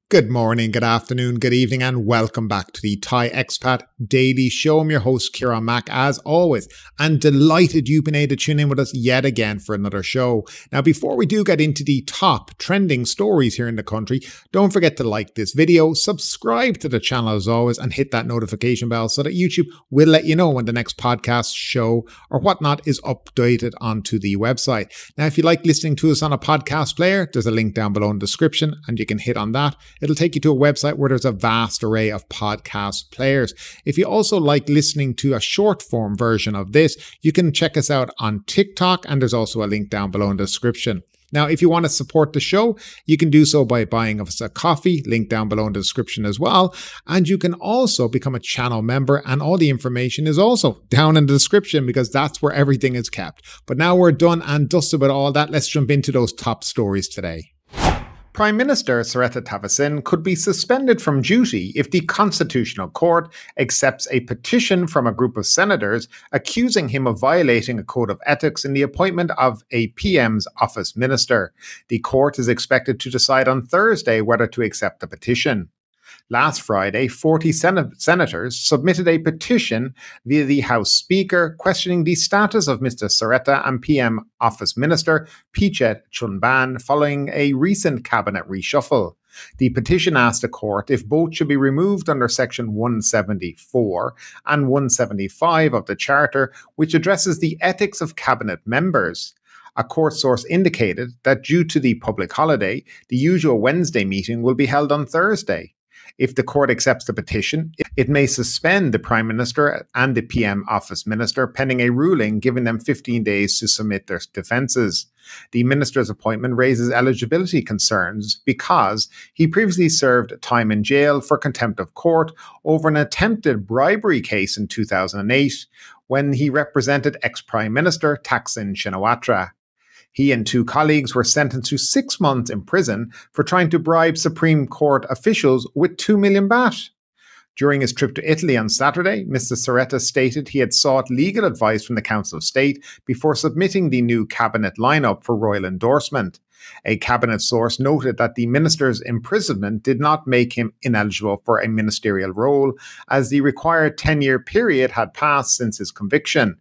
Good morning, good afternoon, good evening, and welcome back to the Thai Expat Daily Show. I'm your host, Kieran Mack, as always, and delighted you've been able to tune in with us yet again for another show. Now, before we do get into the top trending stories here in the country, don't forget to like this video, subscribe to the channel as always, and hit that notification bell so that YouTube will let you know when the next podcast, show, or whatnot is updated onto the website. Now, if you like listening to us on a podcast player, there's a link down below in the description, and you can hit on that. It'll take you to a website where there's a vast array of podcast players. If you also like listening to a short form version of this, you can check us out on TikTok, and there's also a link down below in the description. Now, if you want to support the show, you can do so by buying us a coffee, link down below in the description as well. And you can also become a channel member, and all the information is also down in the description because that's where everything is kept. But now we're done and dusted with all that. Let's jump into those top stories today. Prime Minister Srettha Thavisin could be suspended from duty if the Constitutional Court accepts a petition from a group of senators accusing him of violating a code of ethics in the appointment of a PM's office minister. The court is expected to decide on Thursday whether to accept the petition. Last Friday, 40 senators submitted a petition via the House Speaker questioning the status of Mr. Srettha and PM Office Minister Phuket Bangkok following a recent cabinet reshuffle. The petition asked the court if both should be removed under Section 174 and 175 of the Charter, which addresses the ethics of cabinet members. A court source indicated that due to the public holiday, the usual Wednesday meeting will be held on Thursday. If the court accepts the petition, it may suspend the Prime Minister and the PM Office Minister pending a ruling giving them 15 days to submit their defences. The minister's appointment raises eligibility concerns because he previously served time in jail for contempt of court over an attempted bribery case in 2008 when he represented ex-Prime Minister Thaksin Shinawatra. He and two colleagues were sentenced to 6 months in prison for trying to bribe Supreme Court officials with 2 million baht. During his trip to Italy on Saturday, Mr. Srettha stated he had sought legal advice from the Council of State before submitting the new cabinet lineup for royal endorsement. A cabinet source noted that the minister's imprisonment did not make him ineligible for a ministerial role, as the required 10-year period had passed since his conviction.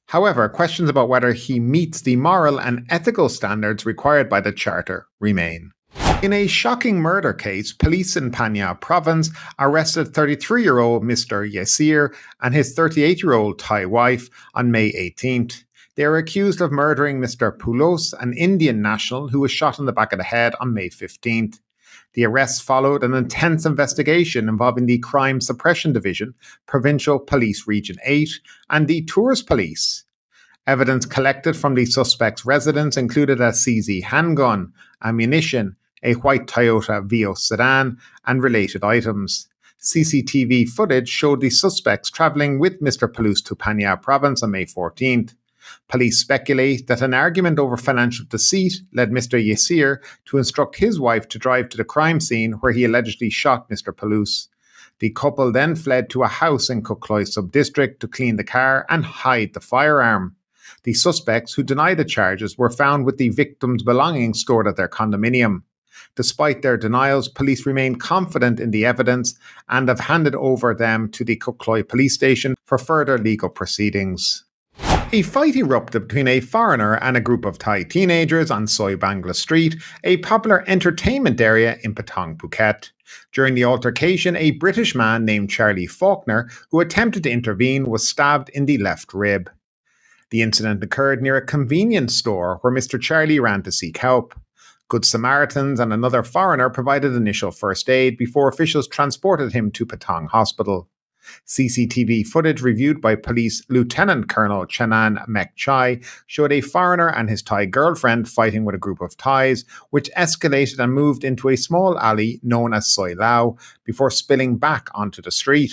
However, questions about whether he meets the moral and ethical standards required by the Charter remain. In a shocking murder case, police in Phang province arrested 33-year-old Mr. Yasir and his 38-year-old Thai wife on May 18th. They are accused of murdering Mr. Pulos, an Indian national who was shot in the back of the head on May 15th. The arrests followed an intense investigation involving the Crime Suppression Division, Provincial Police Region 8, and the Tourist Police. Evidence collected from the suspect's residence included a CZ handgun, ammunition, a white Toyota Vios sedan, and related items. CCTV footage showed the suspects travelling with Mr. Pulos to Phang province on May 14th. Police speculate that an argument over financial deceit led Mr. Yasir to instruct his wife to drive to the crime scene where he allegedly shot Mr. Pulos. The couple then fled to a house in Kukloi sub-district to clean the car and hide the firearm. The suspects, who deny the charges, were found with the victim's belongings stored at their condominium. Despite their denials, police remain confident in the evidence and have handed over them to the Kukloi police station for further legal proceedings. A fight erupted between a foreigner and a group of Thai teenagers on Soi Bangla Street, a popular entertainment area in Patong, Phuket. During the altercation, a British man named Charlie Faulkner, who attempted to intervene, was stabbed in the left rib. The incident occurred near a convenience store where Mr. Charlie ran to seek help. Good Samaritans and another foreigner provided initial first aid before officials transported him to Patong Hospital. CCTV footage reviewed by Police Lieutenant Colonel Chanan Mekchai showed a foreigner and his Thai girlfriend fighting with a group of Thais, which escalated and moved into a small alley known as Soi Lau before spilling back onto the street.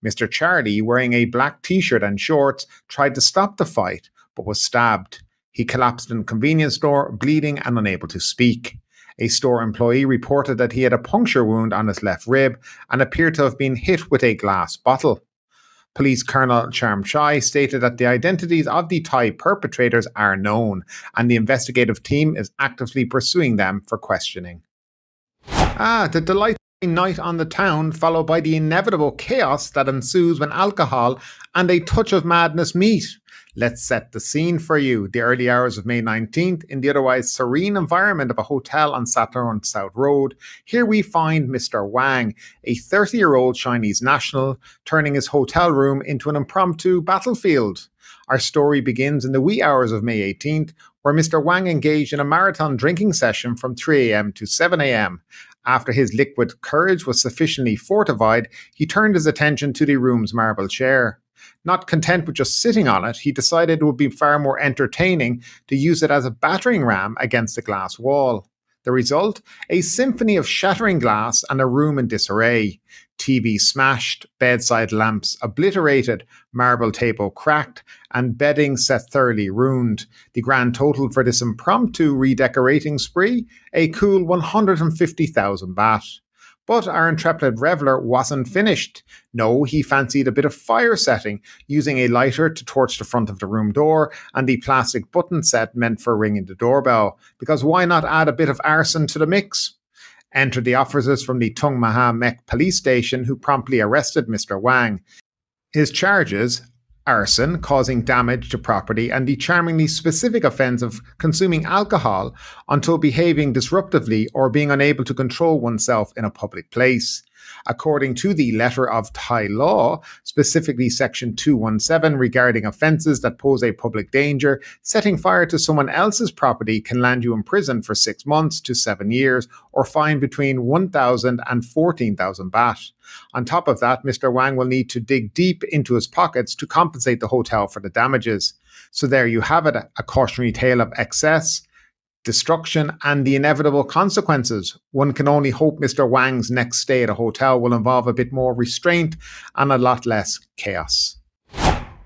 Mr. Charlie, wearing a black t-shirt and shorts, tried to stop the fight, but was stabbed. He collapsed in a convenience store, bleeding and unable to speak. A store employee reported that he had a puncture wound on his left rib and appeared to have been hit with a glass bottle. Police Colonel Charm Chai stated that the identities of the Thai perpetrators are known and the investigative team is actively pursuing them for questioning. The delightful night on the town, followed by the inevitable chaos that ensues when alcohol and a touch of madness meet. Let's set the scene for you. The early hours of May 19th, in the otherwise serene environment of a hotel on Saturn South Road, here we find Mr. Wang, a 30-year-old Chinese national, turning his hotel room into an impromptu battlefield. Our story begins in the wee hours of May 18th, where Mr. Wang engaged in a marathon drinking session from 3 a.m. to 7 a.m. After his liquid courage was sufficiently fortified, he turned his attention to the room's marble chair. Not content with just sitting on it, he decided it would be far more entertaining to use it as a battering ram against the glass wall. The result? A symphony of shattering glass and a room in disarray. TV smashed, bedside lamps obliterated, marble table cracked, and bedding set thoroughly ruined. The grand total for this impromptu redecorating spree? A cool 150,000 baht. But our intrepid reveller wasn't finished. No, he fancied a bit of fire setting, using a lighter to torch the front of the room door and the plastic button set meant for ringing the doorbell, because why not add a bit of arson to the mix? Entered the officers from the Tung Maha Mek police station, who promptly arrested Mr. Wang. His charges: arson, causing damage to property, and the charmingly specific offence of consuming alcohol until behaving disruptively or being unable to control oneself in a public place. According to the letter of Thai law, specifically Section 217 regarding offences that pose a public danger, setting fire to someone else's property can land you in prison for 6 months to 7 years or fine between 1,000 and 14,000 baht. On top of that, Mr. Wang will need to dig deep into his pockets to compensate the hotel for the damages. So there you have it, a cautionary tale of excess, destruction, and the inevitable consequences. One can only hope Mr. Wang's next stay at a hotel will involve a bit more restraint and a lot less chaos.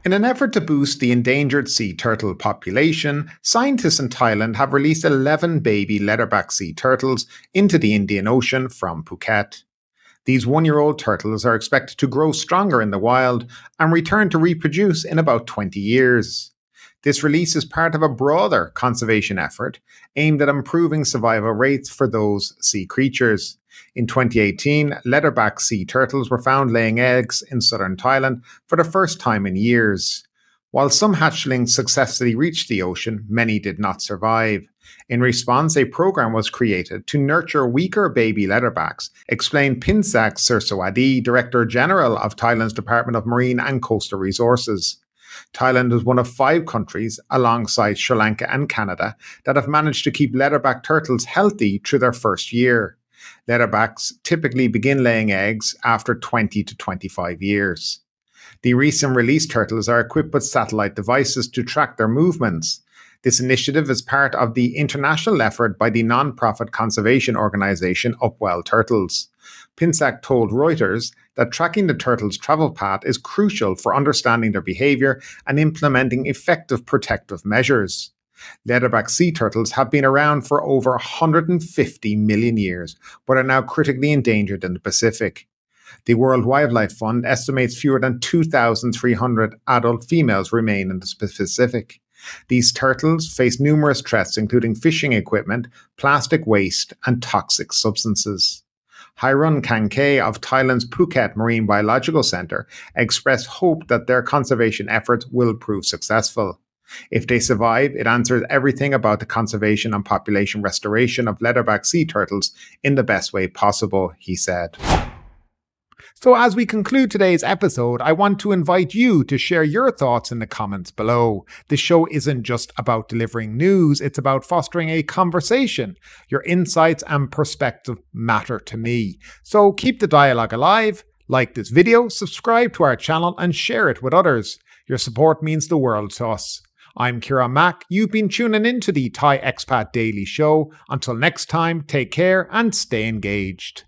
In an effort to boost the endangered sea turtle population, scientists in Thailand have released 11 baby leatherback sea turtles into the Indian Ocean from Phuket. These 1-year-old turtles are expected to grow stronger in the wild and return to reproduce in about 20 years. This release is part of a broader conservation effort aimed at improving survival rates for those sea creatures. In 2018, leatherback sea turtles were found laying eggs in southern Thailand for the first time in years. While some hatchlings successfully reached the ocean, many did not survive. In response, a program was created to nurture weaker baby leatherbacks, explained Pinsak Sirsawadi, Director General of Thailand's Department of Marine and Coastal Resources. Thailand is one of 5 countries, alongside Sri Lanka and Canada, that have managed to keep leatherback turtles healthy through their first year. Leatherbacks typically begin laying eggs after 20 to 25 years. The recent released turtles are equipped with satellite devices to track their movements. This initiative is part of the international effort by the non-profit conservation organisation Upwell Turtles. Pinsak told Reuters that tracking the turtles' travel path is crucial for understanding their behaviour and implementing effective protective measures. Leatherback sea turtles have been around for over 150 million years, but are now critically endangered in the Pacific. The World Wildlife Fund estimates fewer than 2,300 adult females remain in the Pacific. These turtles face numerous threats, including fishing equipment, plastic waste, and toxic substances. Hairun Kankay of Thailand's Phuket Marine Biological Centre expressed hope that their conservation efforts will prove successful. If they survive, it answers everything about the conservation and population restoration of leatherback sea turtles in the best way possible, he said. So as we conclude today's episode, I want to invite you to share your thoughts in the comments below. This show isn't just about delivering news, it's about fostering a conversation. Your insights and perspective matter to me. So keep the dialogue alive, like this video, subscribe to our channel and share it with others. Your support means the world to us. I'm Kieran Mack. You've been tuning into the Thai Expat Daily Show. Until next time, take care and stay engaged.